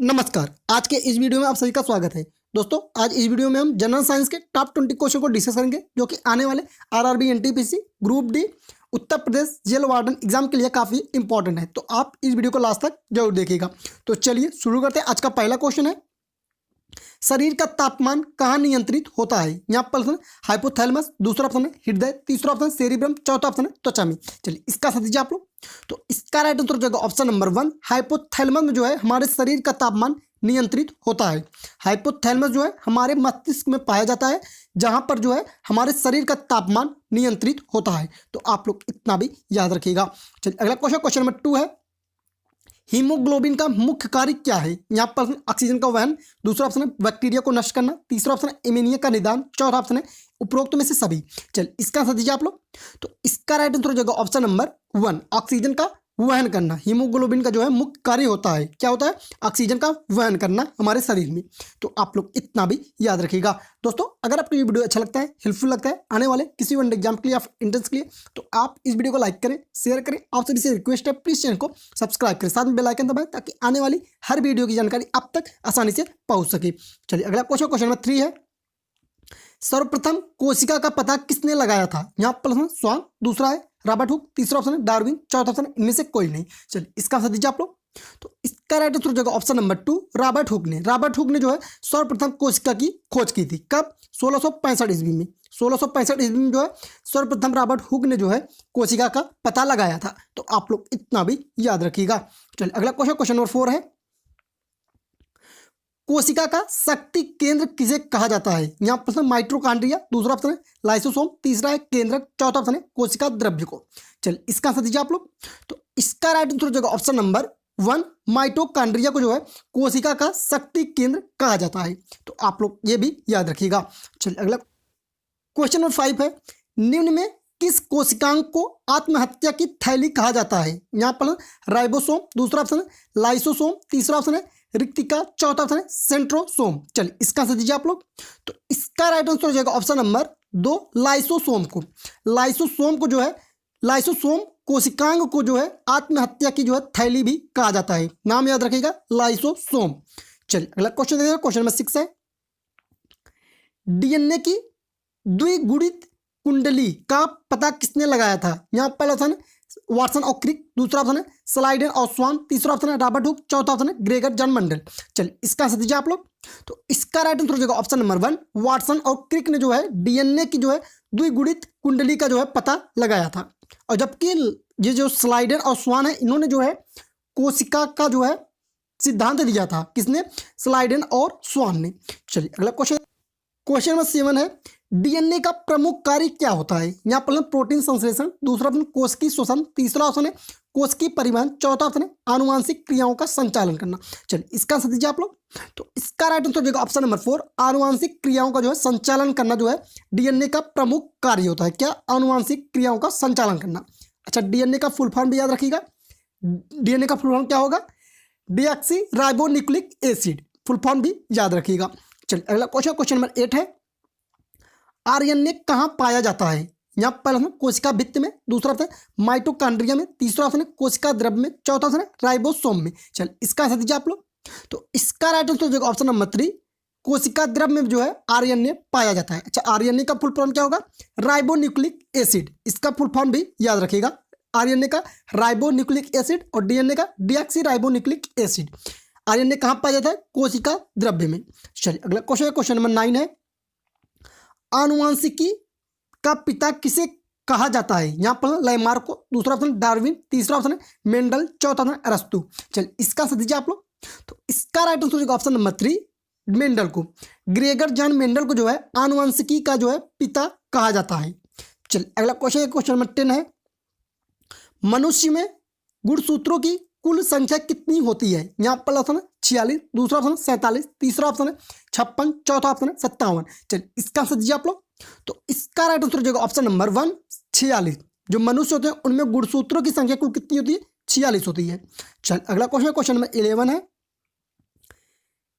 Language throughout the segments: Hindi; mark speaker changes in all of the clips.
Speaker 1: नमस्कार। आज के इस वीडियो में आप सभी का स्वागत है। दोस्तों, आज इस वीडियो में हम जनरल साइंस के टॉप 20 क्वेश्चन को डिस्कस करेंगे जो कि आने वाले RRB, NTPC, group D, Uttar Pradesh jail warden exam के लिए काफ़ी इंपॉर्टेंट है। तो आप इस वीडियो को लास्ट तक जरूर देखिएगा। तो चलिए शुरू करते हैं। आज का पहला क्वेश्चन है, शरीर का तापमान कहाँ नियंत्रित होता है? यहाँ पर ऑप्शन हाइपोथैलेमस, दूसरा ऑप्शन है हृदय, तीसरा ऑप्शन सेरिब्रम, चौथा ऑप्शन है त्वचा में। चलिए इसका साथ दीजिए आप लोग। तो इसका राइट आंसर हो जाएगा ऑप्शन नंबर 1। हाइपोथैलेमस में जो है हमारे शरीर का तापमान नियंत्रित होता है। हाइपोथैलेमस जो है हमारे मस्तिष्क में पाया जाता है, जहां पर जो है हमारे शरीर का तापमान नियंत्रित होता है। तो आप लोग इतना भी याद रखिएगा। चलिए अगला क्वेश्चन, क्वेश्चन नंबर 2 है, हीमोग्लोबिन का मुख्य कार्य क्या है? यहाँ पर ऑक्सीजन का वहन, दूसरा ऑप्शन है बैक्टीरिया को नष्ट करना, तीसरा ऑप्शन है एनीमिया का निदान, चौथा ऑप्शन है उपरोक्त में से सभी। चलिए इसका आंसर दीजिए आप लोग। तो इसका राइट आंसर हो जाएगा ऑप्शन नंबर 1, ऑक्सीजन का वहन करना। हीमोग्लोबिन का जो है मुख्य कार्य होता है, क्या होता है? ऑक्सीजन का वहन करना हमारे शरीर में। तो आप लोग इतना भी याद रखिएगा। दोस्तों, अगर आपको ये वीडियो अच्छा लगता है, हेल्पफुल लगता है आने वाले किसी वन एग्जाम के लिए या एंट्रेंस के लिए, तो आप इस वीडियो को लाइक करें, शेयर करें। आप सभी से रिक्वेस्ट है, प्लीज चैनल को सब्सक्राइब करें, साथ में बेल आइकन दबाएं ताकि आने वाली हर वीडियो की जानकारी आप तक आसानी से पहुंच सके। चलिए अगला क्वेश्चन, क्वेश्चन नंबर 3 है, सर्वप्रथम कोशिका का पता किसने लगाया था? यहाँ पर स्वान, दूसरा है रॉबर्ट हुक, तीसरा ऑप्शन है डार्विन, चौथा ऑप्शन है इनमें से कोई नहीं। चलिए इसका आंसर दीजिए आप लोग। तो इसका राइट आंसर हो जाएगा ऑप्शन नंबर 2, रॉबर्ट हुक ने। रॉबर्ट हुक ने जो है सर्वप्रथम कोशिका की खोज की थी। कब? 1665 ईस्वी में। 1665 ईस्वी में जो है सर्वप्रथम रॉबर्ट हुक ने जो है कोशिका का पता लगाया था। तो आप लोग इतना भी याद रखिएगा। चलिए अगला क्वेश्चन, क्वेश्चन नंबर 4 है, कोशिका का शक्ति केंद्र किसे कहा जाता है? यहाँ पर माइटोकॉन्ड्रिया, दूसरा ऑप्शन है लाइसोसोम, तीसरा है केंद्रक, चौथा ऑप्शन है कोशिका द्रव्य को। चलिए इसका आंसर दीजिए आप लोग। तो इसका राइट आंसर हो जाएगा ऑप्शन नंबर 1, माइटोकॉन्ड्रिया को जो है कोशिका का शक्ति केंद्र कहा जाता है। तो आप लोग ये भी याद रखिएगा। चलिए अगला क्वेश्चन नंबर 5 है, निम्न में किस कोशिकांग को आत्महत्या की थैली कहा जाता है? यहाँ पर राइबोसोम, दूसरा ऑप्शन है लाइसोसोम, तीसरा ऑप्शन है रिक्तिका, चौथा ऑप्शन है सेंट्रोसोम। चलिए इसका आंसर दीजिए आप लोग। तो इसका राइट आंसर हो जाएगा ऑप्शन नंबर 2, लाइसोसोम को। लाइसोसोम को जो है, लाइसोसोम कोशिकांग को जो है आत्महत्या की जो है थैली भी कहा जाता है। नाम याद रखिएगा, लाइसोसोम। चलिए अगला क्वेश्चन देखिएगा, क्वेश्चन नंबर 6 है, डीएनए की द्विगुणित कुंडली का पता किसने लगाया था? यहाँ पहला ऑप्शन है वाटसन और क्रिक, दूसरा ऑप्शन है स्लाइडन और स्वान, तीसरा ऑप्शन है रॉबर्ट हुक, चौथा ऑप्शन है ग्रेगर जॉन मंडल। चलिए इसका आंसर दीजिए आप लोग। तो इसका राइट आंसर हो जाएगा ऑप्शन नंबर 1, वाटसन और क्रिक ने जो है डीएनए की जो है द्विगुणित कुंडली का जो है पता लगाया था। और जबकि ये जो स्लाइडन और स्वान है, इन्होंने जो है कोशिका का जो है सिद्धांत दिया था। किसने? स्लाइडन और स्वान ने। चलिए अगला क्वेश्चन, क्वेश्चन नंबर 7 है, डीएनए का प्रमुख कार्य क्या होता है? यहाँ पर प्रोटीन संश्लेषण, दूसरा ऑप्शन कोश की श्वसन, तीसरा ऑप्शन है कोश की परिवहन, चौथा ऑप्शन है आनुवांशिक क्रियाओं का संचालन करना। चलिए इसका आंसर दीजिए आप लोग। तो इसका राइट आंसर हो जाएगा ऑप्शन नंबर 4, आनुवांशिक क्रियाओं का जो है संचालन करना जो है डीएनए का प्रमुख कार्य होता है। क्या? आनुवांशिक क्रियाओं का संचालन करना। अच्छा, डीएनए का फुल फॉर्म भी याद रखिएगा। डीएनए का फुल फॉर्म क्या होगा? Deoxy ribonucleic acid, full form भी याद रखिएगा। चलिए अगला क्वेश्चन, क्वेश्चन नंबर 8 है, आरएनए कहाँ पाया जाता है? यहाँ पहला ऑप्शन कोशिका भित्ति में, दूसरा ऑप्शन माइटोकॉन्ड्रिया में, तीसरा ऑप्शन है कोशिका द्रव्य में, चौथा ऑप्शन है राइबोसोम में। चलिए इसका आंसर दीजिए आप लोग। तो इसका राइट आंसर हो जाएगा ऑप्शन नंबर 3, कोशिका द्रव्य में जो है आरएनए पाया जाता है। अच्छा, आरएनए का फुल फॉर्म क्या होगा? राइबोन्यूक्लिक एसिड, इसका फुल फॉर्म भी याद रखिएगा। आरएनए का राइबोन्यूक्लिक एसिड और डीएनए का डीऑक्सी राइबोन्यूक्लिक एसिड। आरएनए कहाँ पाया जाता है? कोशिका द्रव्य में। चलिए अगला क्वेश्चन है, क्वेश्चन नंबर 9 है, आनुवांशिकी का पिता किसे कहा जाता है? यहाँ पर लाइमार्क को, दूसरा ऑप्शन डार्विन, तीसरा ऑप्शन है मेंडल, चौथा ऑप्शन अरस्तु। चलिए इसका आंसर दीजिए आप लोग। तो इसका राइट आंसर होगा ऑप्शन नंबर 3, मेंडल को। ग्रेगर जॉन मेंडल को जो है आनुवंशिकी का जो है पिता कहा जाता है। चलिए अगला क्वेश्चन है, क्वेश्चन नंबर 10 है, मनुष्य में गुणसूत्रों की कुल संख्या कितनी होती है? यहाँ पर ऑप्शन है 46, दूसरा ऑप्शन है 47, तीसरा ऑप्शन है 56, चौथा ऑप्शन है 57। चलिए इसका आंसर दीजिए आप लोग। तो इसका राइट आंसर हो जाएगा ऑप्शन नंबर 1, 46। जो मनुष्य होते हैं उनमें गुणसूत्रों की संख्या कुल कितनी होती है? 46 होती है। चल अगला क्वेश्चन, क्वेश्चन नंबर 11 है,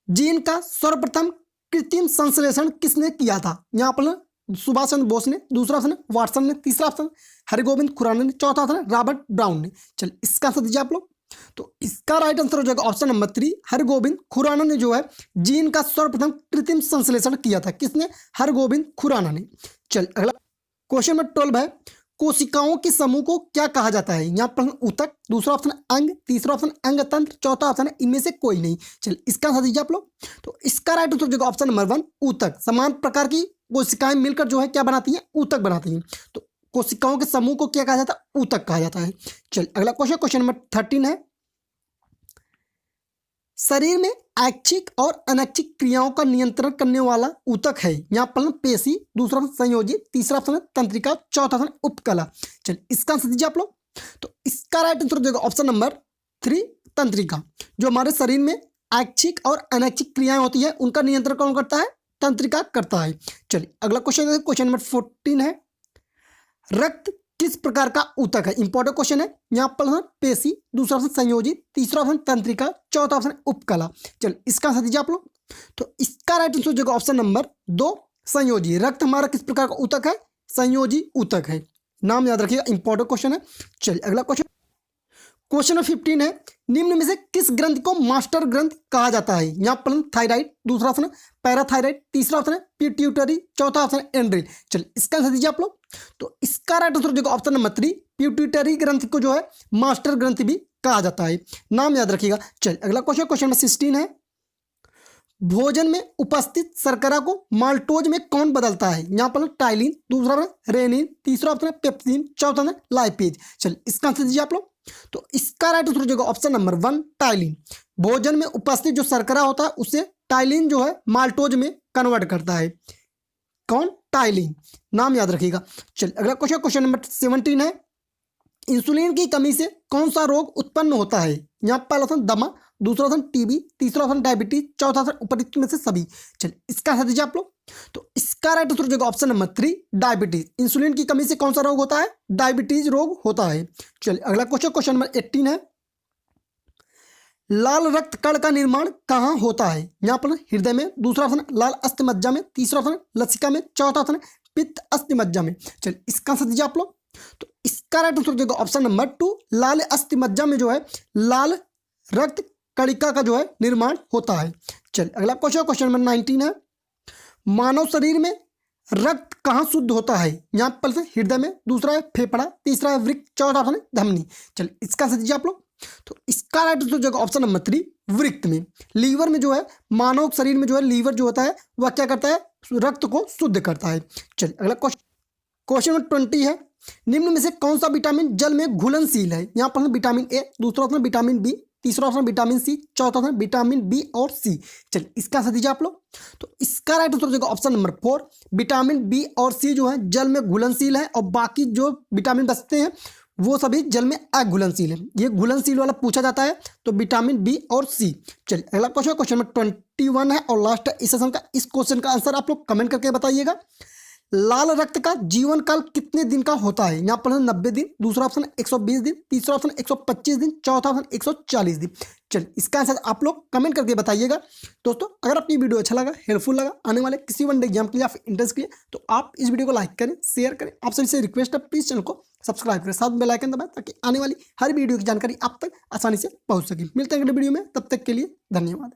Speaker 1: जीन का सर्वप्रथम कृत्रिम संश्लेषण किसने किया था? यहाँ पर सुभाष चंद्र बोस ने, दूसरा ऑप्शन है वाटसन ने, तीसरा ऑप्शन हरिगोविंद खुराना ने, चौथा ऑप्शन है रॉबर्ट ब्राउन ने। चलिए इसका आंसर दीजिए आप लोग। तो इसका राइट आंसर हो जाएगा ऑप्शन नंबर 3, हरगोविंद खुराना ने जो है जीन का सर्वप्रथम कृत्रिम संश्लेषण किया था। किसने? हरगोविंद खुराना ने। चल अगला क्वेश्चन नंबर 12 है, कोशिकाओं के समूह को क्या कहा जाता है? यहाँ पर ऊतक, दूसरा ऑप्शन अंग, तीसरा ऑप्शन अंग तंत्र, चौथा ऑप्शन है इनमें से कोई नहीं। चल इसका आंसर दीजिए आप लोग। तो इसका राइट आंसर हो जाएगा ऑप्शन नंबर 1, ऊतक। समान प्रकार की कोशिकाएं मिलकर जो है क्या बनाती हैं? ऊतक बनाती हैं। तो कोशिकाओं के समूह को क्या कहा जाता है? ऊतक कहा जाता है। चल अगला क्वेश्चन नंबर 13 है, शरीर में ऐच्छिक और अनैच्छिक क्रियाओं का नियंत्रण करने वाला ऊतक है। यहाँ पर पेशी, दूसरा संयोजी, तीसरा ऑप्शन तंत्रिका, चौथा ऑप्शन उपकला। चल इसका आंसर दीजिए आप लोग। तो इसका राइट आंसर हो जाएगा ऑप्शन नंबर 3, तंत्रिका। जो हमारे शरीर में ऐच्छिक और अनैच्छिक क्रियाएं होती है उनका नियंत्रण कौन करता है? तंत्रिका करता है। चलिए अगला क्वेश्चन नंबर 14 है, रक्त किस प्रकार का ऊतक है? इंपॉर्टेंट क्वेश्चन है। यहाँ पर पेशी, दूसरा ऑप्शन संयोजी, तीसरा ऑप्शन तंत्रिका, चौथा ऑप्शन उपकला। चल इसका आंसर दीजिए आप लोग। तो इसका राइट आंसर हो जाएगा ऑप्शन नंबर 2, संयोजी। रक्त हमारा किस प्रकार का ऊतक है? संयोजी ऊतक है। नाम याद रखिएगा, इंपॉर्टेंट क्वेश्चन है। चलिए अगला क्वेश्चन नंबर 15 है, निम्न में से किस ग्रंथि को मास्टर ग्रंथ कहा जाता है? यहाँ पर थायराइड, दूसरा ऑप्शन पैराथायराइड, तीसरा ऑप्शन है पिट्यूटरी, चौथा ऑप्शन है एंड्रिल। चलिए इसका आंसर दीजिए आप लोग। तो इसका राइट आंसर हो जाएगा ऑप्शन नंबर 3, पिट्यूटरी ग्रंथि को जो है मास्टर ग्रंथि भी कहा जाता है। नाम याद रखिएगा। चलिए अगला क्वेश्चन नंबर 16 है, भोजन में उपस्थित शर्करा को माल्टोज में कौन बदलता है? यहाँ पर टाइलिन, दूसरा ऑप्शन रेनिन, तीसरा ऑप्शन है पेप्सिन, चौथा ऑप्शन लाइपेज। चलिए इसका आंसर दीजिए आप लोग। तो इसका राइट आंसर हो जाएगा ऑप्शन नंबर 1, टाइलिन। भोजन में उपस्थित जो शर्करा होता है उसे टाइलिन जो है माल्टोज में कन्वर्ट करता है। कौन? टाइलिन। नाम याद रखिएगा। चलिए अगला क्वेश्चन नंबर 17 है, इंसुलिन की कमी से कौन सा रोग उत्पन्न होता है? यहाँ पहला ऑप्शन दमा, दूसरा ऑप्शन टीबी, तीसरा ऑप्शन डायबिटीज, चौथा ऑप्शन उपरोक्त में से सभी। चलिए इसका आंसर दीजिए आप लोग। तो इसका राइट आंसर हो जाएगा ऑप्शन नंबर 3, डायबिटीज। इंसुलिन की कमी से कौन सा रोग होता है? डायबिटीज रोग होता है। चलिए अगला क्वेश्चन नंबर 18 है, लाल रक्त कण का निर्माण कहाँ होता है? यहाँ पर हृदय में, दूसरा ऑप्शन लाल अस्थिमज्जा में, तीसरा ऑप्शन लसिका में, चौथा ऑप्शन पित्त अस्थिमज्जा में। चलिए इसका आंसर दीजिए आप लोग। तो इसका राइट आंसर हो जाएगा ऑप्शन नंबर 2, लाल अस्थिमज्जा में जो है लाल रक्त कणिका का जो है निर्माण होता है। चलिए अगला क्वेश्चन नंबर 19 है, मानव शरीर में रक्त कहाँ शुद्ध होता है? यहाँ पर से हृदय में, दूसरा है फेफड़ा, तीसरा है वृक्क, चौथा ऑप्शन है धमनी। चलिए इसका आंसर दीजिए आप लोग। तो इसका राइट आंसर हो जाएगा ऑप्शन नंबर 3, वृक्क में। लीवर में जो है, मानव शरीर में जो है लीवर जो होता है वह क्या करता है? रक्त को शुद्ध करता है। चलिए अगला क्वेश्चन नंबर 20 है, निम्न में से कौन सा विटामिन जल में घुलनशील है? यहाँ पर विटामिन ए, दूसरा ऑप्शन विटामिन बी, तीसरा ऑप्शन विटामिन सी, चौथा ऑप्शन विटामिन बी और सी। चलिए इसका आंसर दीजिए आप लोग। तो इसका राइट आंसर हो जाएगा ऑप्शन नंबर 4, विटामिन बी और सी जो है जल में घुलनशील है और बाकी जो विटामिन बचते हैं वो सभी जल में अघुलनशील है। ये घुलनशील वाला पूछा जाता है तो विटामिन बी और सी। चलिए अगला क्वेश्चन नंबर 21 है और लास्ट है इस सेशन का। इस क्वेश्चन का आंसर आप लोग कमेंट करके बताइएगा। लाल रक्त का जीवन काल कितने दिन का होता है? यहाँ पर 90 दिन, दूसरा ऑप्शन 120 दिन, तीसरा ऑप्शन 125 दिन, चौथा ऑप्शन 140 दिन। चलिए इसका आंसर आप लोग कमेंट करके बताइएगा। दोस्तों अगर आपकी वीडियो अच्छा लगा, हेल्पफुल लगा आने वाले किसी वन डे एग्जाम के लिए, आप इंटरेस्ट के लिए, तो आप इस वीडियो को लाइक करें, शेयर करें। आप सभी से रिक्वेस्ट है प्लीज चैनल को सब्सक्राइब करें, साथ बेल आइकन दबाएं ताकि आने वाली हर वीडियो की जानकारी आप तक आसानी से पहुंच सके। मिलते हैं अगले वीडियो में, तब तक के लिए धन्यवाद।